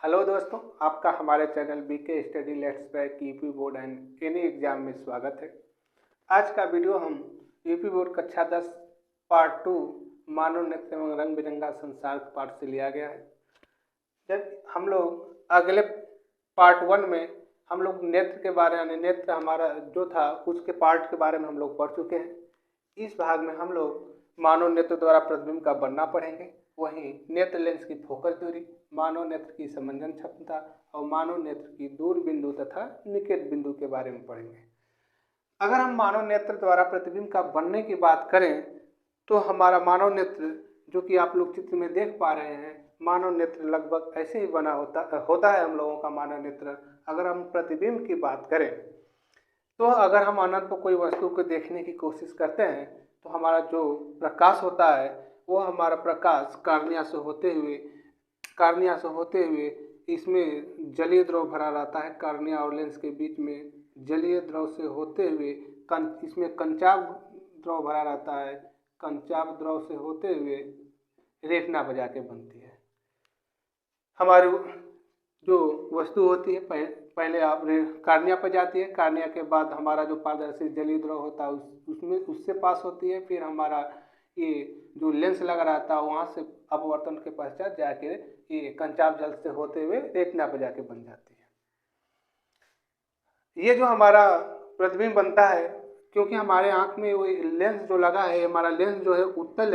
Hello दोस्तों, आपका हमारे channel BK study let's crack UP board and any exam में स्वागत है। आज का वीडियो हम यूपी बोर्ड कक्षा 10 पार्ट 2 मानव नृत्य एवं रंग बिरंगा संसार पार्ट से लिया गया है। जब हम लोग अगले पार्ट 1 में हम लोग नेत्र के बारे में, नेत्र हमारा जो था उसके पार्ट के बारे में हम लोग पढ़ चुके हैं। इस भाग में हम लोग मानव नेत्र द्वारा प्रतिबिंब का बनना पढ़ेंगे। वहीं नेत्र लेंस की फोकस दूरी, मानव नेत्र की समंजन क्षमता और मानव नेत्र की दूर बिंदु तथा निकट बिंदु के बारे में पढ़ेंगे। अगर हम मानव नेत्र द्वारा प्रतिबिंब का बनने की बात करें तो हमारा मानव नेत्र, जो कि आप लोग चित्र में देख पा रहे हैं, मानव नेत्र लगभग ऐसे ही बना होता है हम लोगों का मानव नेत्र। अगर हम प्रतिबिंब की बात करें तो अगर हम अनंत पर कोई वस्तु को देखने की कोशिश करते हैं तो हमारा जो प्रकाश होता है वो हमारा प्रकाश कार्निया से होते हुए इसमें जलीय द्रव भरा रहता है। कार्निया और लेंस के बीच में जलीय द्रव से होते हुए इसमें कंचाव द्रव भरा रहता है। कंचाव द्रव से होते हुए रेटिना पर जाके बनती है। हमारी जो वस्तु होती है पहले आप कार्निया पर जाती है। कार्निया के बाद हमारा जो पारदर्शी जलीय द्रव होता है उसमें उससे पास होती है। फिर हमारा ये जो लेंस लगा रहता है वहाँ से अपवर्तन के पश्चात जाके ये कंचाव जल से होते हुए रेटिना पर जाके बन जाती है। ये जो हमारा प्रतिबिंब बनता है, क्योंकि हमारे आँख में वो लेंस जो लगा है, हमारा लेंस जो है उत्तल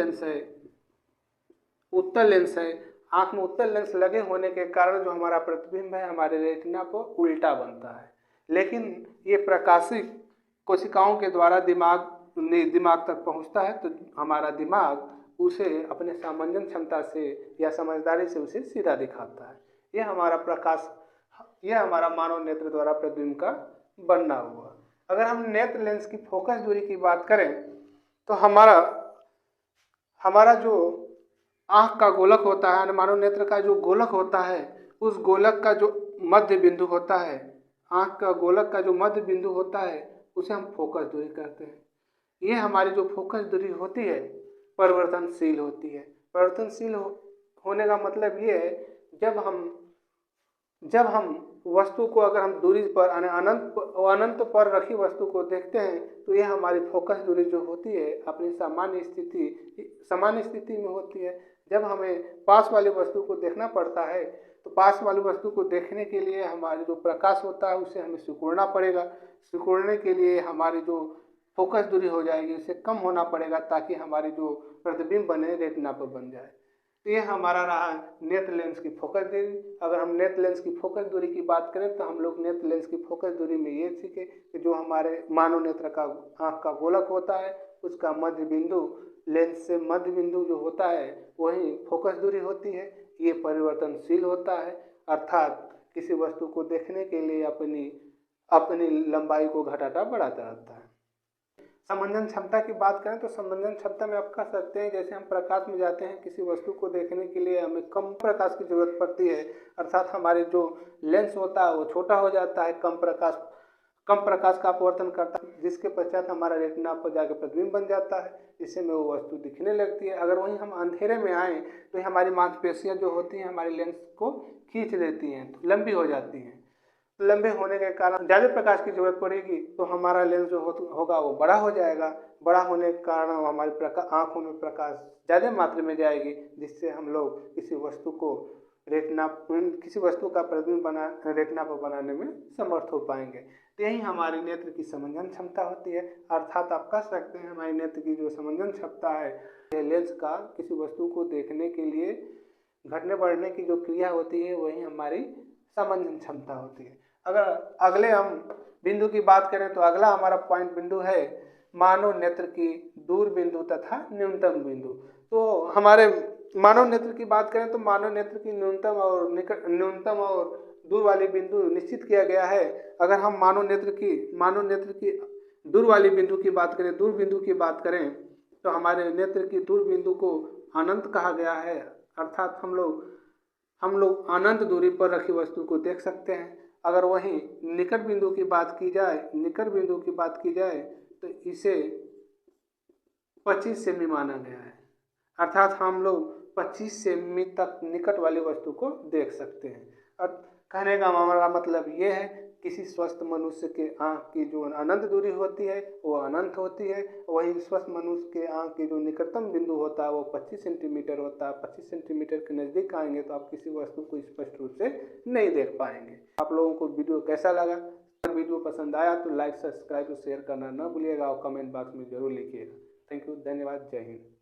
लेंस है। आँख में उत्तल लेंस लगे होने के कारण जो हमारा प्रतिबिंब है हमारे रेटिना पर उल्टा बनता है। लेकिन ये प्रकाशिक कोशिकाओं के द्वारा दिमाग तक पहुंचता है तो हमारा दिमाग उसे अपने सामंजन क्षमता से या समझदारी से उसे सीधा दिखाता है। यह हमारा मानव नेत्र द्वारा प्रतिबिंब का बनना हुआ। अगर हम नेत्र लेंस की फोकस दूरी की बात करें तो हमारा जो आँख का गोलक होता है, मानव नेत्र का जो गोलक होता है, उस गोलक का जो मध्य बिंदु होता है, आँख का गोलक का जो मध्य बिंदु होता है उसे हम फोकस दूरी कहते हैं। ये हमारी जो फोकस दूरी होती है परिवर्तनशील होती है। परिवर्तनशील होने का मतलब ये है जब हम वस्तु को, अगर हम दूरी पर अनंत पर रखी वस्तु को देखते हैं तो यह हमारी फोकस दूरी जो होती है अपनी सामान्य स्थिति में होती है। जब हमें पास वाली वस्तु को देखना पड़ता है तो पास वाली वस्तु को देखने के लिए हमारी जो प्रकाश होता है उसे हमें सिकुड़ना पड़ेगा। सिकुड़ने के लिए हमारी जो फोकस दूरी हो जाएगी उसे कम होना पड़ेगा ताकि हमारी जो प्रतिबिंब बने रेटिना पर बन जाए। तो ये हमारा रहा नेत्र लेंस की फोकस दूरी। अगर हम नेत्र लेंस की फोकस दूरी की बात करें तो हम लोग नेत्र लेंस की फोकस दूरी में ये सीखे कि जो हमारे मानव नेत्र का आँख का गोलक होता है उसका मध्य बिंदु, लेंस से मध्य बिंदु जो होता है वही फोकस दूरी होती है। ये परिवर्तनशील होता है, अर्थात किसी वस्तु को देखने के लिए अपनी लंबाई को घटाता बढ़ाता रहता है। समंजन क्षमता की बात करें तो समंजन क्षमता में आप कह सकते हैं जैसे हम प्रकाश में जाते हैं किसी वस्तु को देखने के लिए हमें कम प्रकाश की जरूरत पड़ती है, अर्थात हमारे जो लेंस होता है वो छोटा हो जाता है, कम प्रकाश का अपवर्तन करता है, जिसके पश्चात हमारा रेटिना पर जाकर प्रतिबिंब बन जाता है, जिससे में वो वस्तु दिखने लगती है। अगर वहीं हम अंधेरे में आए तो हमारी मांसपेशियाँ जो होती हैं हमारी लेंस को खींच लेती हैं, तो लंबी हो जाती हैं। लंबे होने के कारण ज़्यादा प्रकाश की जरूरत पड़ेगी तो हमारा लेंस जो होगा वो बड़ा हो जाएगा। बड़ा होने के कारण हमारी आँखों में प्रकाश ज़्यादा मात्रा में जाएगी, जिससे हम लोग किसी वस्तु का प्रतिबिंब रेटिना पर बनाने में समर्थ हो पाएंगे। तो यही हमारी नेत्र की समंजन क्षमता होती है। अर्थात आप कह सकते हैं हमारी नेत्र की जो समंजन क्षमता है, लेंस का किसी वस्तु को देखने के लिए घटने बढ़ने की जो क्रिया होती है वही हमारी समंजन क्षमता होती है। अगर अगले हम बिंदु की बात करें तो अगला हमारा पॉइंट बिंदु है मानव नेत्र की दूर बिंदु तथा न्यूनतम बिंदु। तो हमारे मानव नेत्र की बात करें तो मानव नेत्र की न्यूनतम और दूर वाली बिंदु निश्चित किया गया है। अगर हम मानव नेत्र की दूर वाली बिंदु की बात करें तो हमारे नेत्र की दूर बिंदु को अनंत कहा गया है, अर्थात हम लोग अनंत दूरी पर रखी वस्तु को देख सकते हैं। अगर वहीं निकट बिंदु की बात की जाए तो इसे 25 सेमी माना गया है, अर्थात हम लोग 25 सेमी तक निकट वाली वस्तु को देख सकते हैं। और कहने का हमारा मतलब ये है, किसी स्वस्थ मनुष्य के आँख की जो अनंत दूरी होती है वो अनंत होती है, वहीं स्वस्थ मनुष्य के आँख की जो निकटतम बिंदु होता है वो 25 सेंटीमीटर होता है। 25 सेंटीमीटर के नज़दीक आएंगे तो आप किसी वस्तु को स्पष्ट रूप से नहीं देख पाएंगे। आप लोगों को वीडियो कैसा लगा? अगर वीडियो पसंद आया तो लाइक, सब्सक्राइब और शेयर करना न भूलिएगा और कमेंट बॉक्स में जरूर लिखिएगा। थैंक यू, धन्यवाद, जय हिंद।